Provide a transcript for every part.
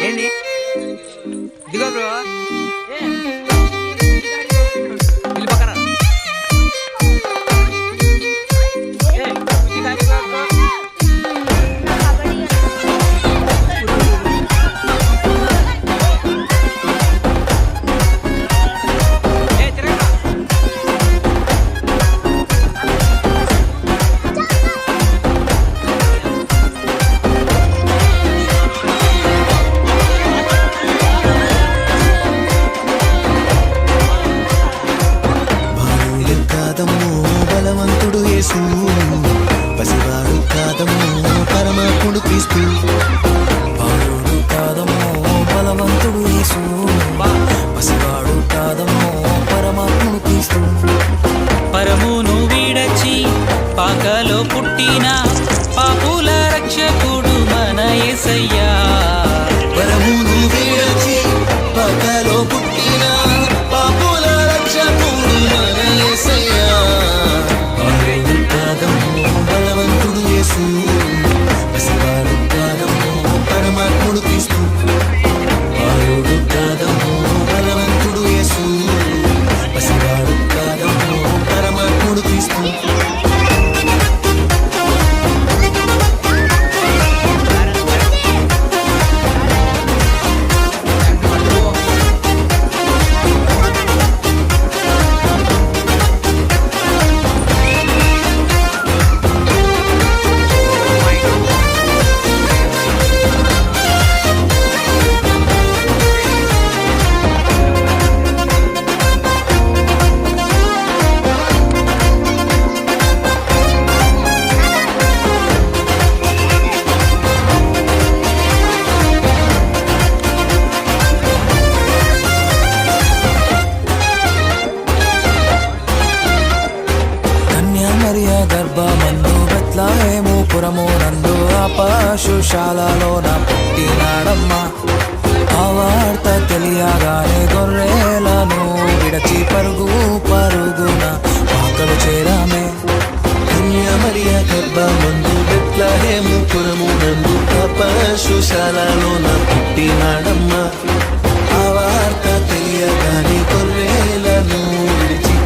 ఏంటి దిగో బ్రో ఇల్లు పక్కన బలవంతుడు యేసు పసివాడు కాదమ్మో పరమాత్ముడు క్రీస్తు బాలుడు కాదమ్మో బలవంతుడు యేసు పసివాడు కాదమ్మో పరమాత్ముడు క్రీస్తు పరమును వీడచి పాకలో పుట్టిన పాపుల రక్షకుడు మన యేసయ్యా పరమును వీడచి పాకలో పుట్టిన పాపుల రక్షకుడు మన యేసయ్యా బలవంతుడు యేసు పసివాడు కాదమ్మో పరమాత్ముడు క్రీస్తు బాలుడు కాదమ్మో బలవంతుడు యేసు పసివాడు కాదమ్మో పరమాత్ముడు క్రీస్తు గర్భమందు బెత్లెహేము పురము నందు పశుశాలలోన పుట్టినాడమ్మా ఆ వార్త తెలియగానే గొర్రెలను విడచి పరుగు పరుగున పాకలు చేరామే కన్యామరియ గర్భమందు బెత్లెహేము పురము నందు పశుశాలలోన పుట్టినాడమ్మా ఆ వార్త తెలియగానే గొర్రెలను విడిచి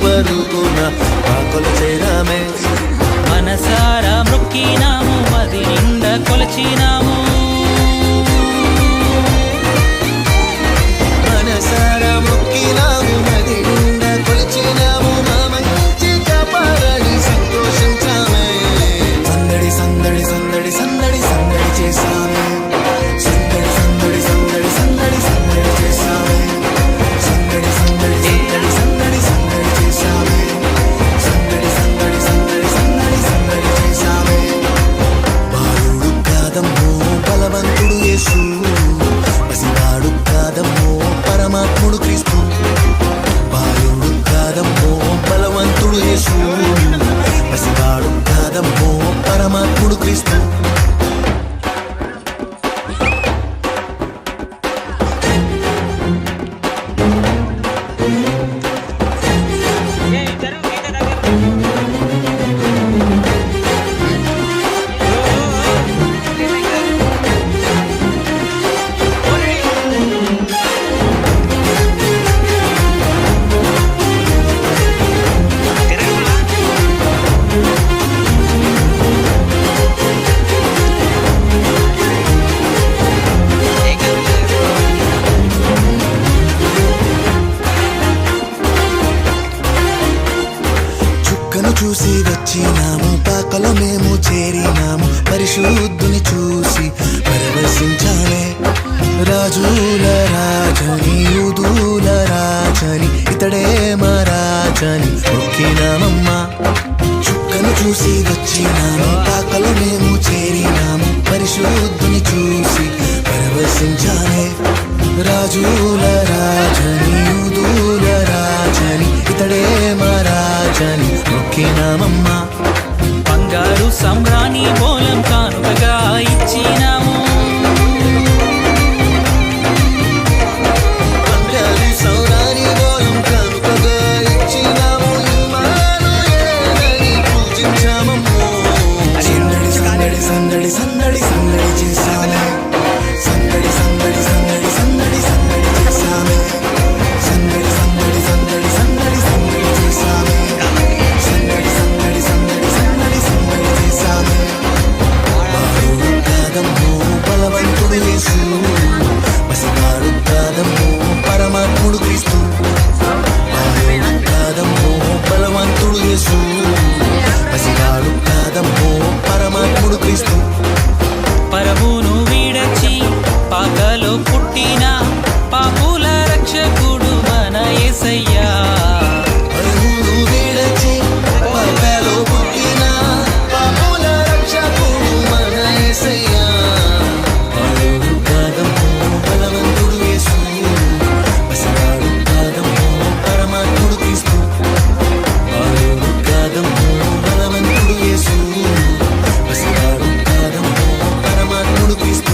పరుగున పాకలు చేరామే మనసారా మొక్కినాము మది నిండా కొలచినాము మనసారా మొక్కినాము మది నిండా కొలిచినాము మా మంచి కాపాడని సంతోషించామే సందడి సందడి సందడి సందడి సందడి చేసామే సందడి సందడి సందడి సందడి సందడి చేసామే సందడి సందడి సందడి సందడి సందడి చేసామే సందడి సందడి సందడి సందడి సందడి చేసామే బాలుడు కాదమ్మో బలవంతుడు యేసు పసివాడు కాదమ్మో పరమాత్ముడు క్రీస్తు బాలుడు కాదమ్మో బలవంతుడు యేసు పసివాడు కాదమ్మో పరమాత్ముడు క్రీస్తు చూసి వచ్చినాము పాకలో మేము చేరినాము పరిశుద్ధుని చూసి పరవశించాలే రాజుల రాజని యూదుల రాజని ఇతడే మా రాజని మొక్కినామమ్మా చుక్కను చూసి వచ్చినాము పాకలో మేము చేరినాము పరిశుద్ధుని చూసి పరవశించాలే రాజుల రాజని యూదుల రాజని ఇతడే మా రాజని మొక్కినామమ్మా బంగారు సమ్రాణి మూలం కానుకగా ఇచ్చినాము బంగారు సౌరాని మూలం కానుకగా ఇచ్చినాము ఇమ్మానుయేలని పూజించామమ్మో సందడి సందడి సందడి చేశామే సందడి సందడి సందడి సందడి సందడి చేశామే సందడి సందడి సందడి సందడి సందడి చేశామే సందడి సందడి సందడి సందడి సందడి చేశామే బాలుడు కాదమ్మో బలవంతుడు యేసు పసివాడు కాదమ్మో పరమాత్ముడు క్రీస్తు బాలుడు కాదమ్మో బలవంతుడు యేసు పసివాడు కాదమ్మో పరమాత్ముడు క్రీస్తు పరమును వీడచి పాకలో పుట్టిన పాపుల రక్షకుడు మన యేసయ్యా పరుగులు విడచి పగలో పుట్టిన పాపుల రక్షకుడు మన యేసయ్యా బాలుడు కాదమ్మో బలవంతుడు యేసు పసివాడు కాదమ్మో పరమాత్ముడు క్రీస్తు బాలుడు కాదమ్మో బలవంతుడు యేసు పసివాడు కాదమ్మో పరమాత్ముడు క్రీస్తు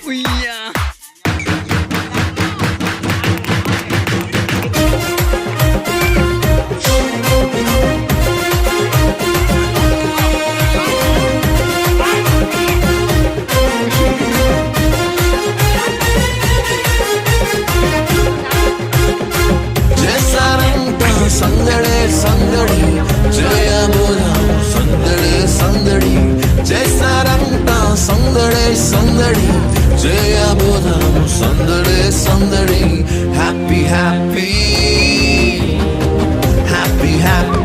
ఉయ్యా చేశారంట సందడే సందడి జయబోధం సందడే సందడి చేశారంట సందడే సందడి జయబోధం సందడే సందడి హ్యాపీ హ్యాపీ హ్యాపీ హ్యాపీ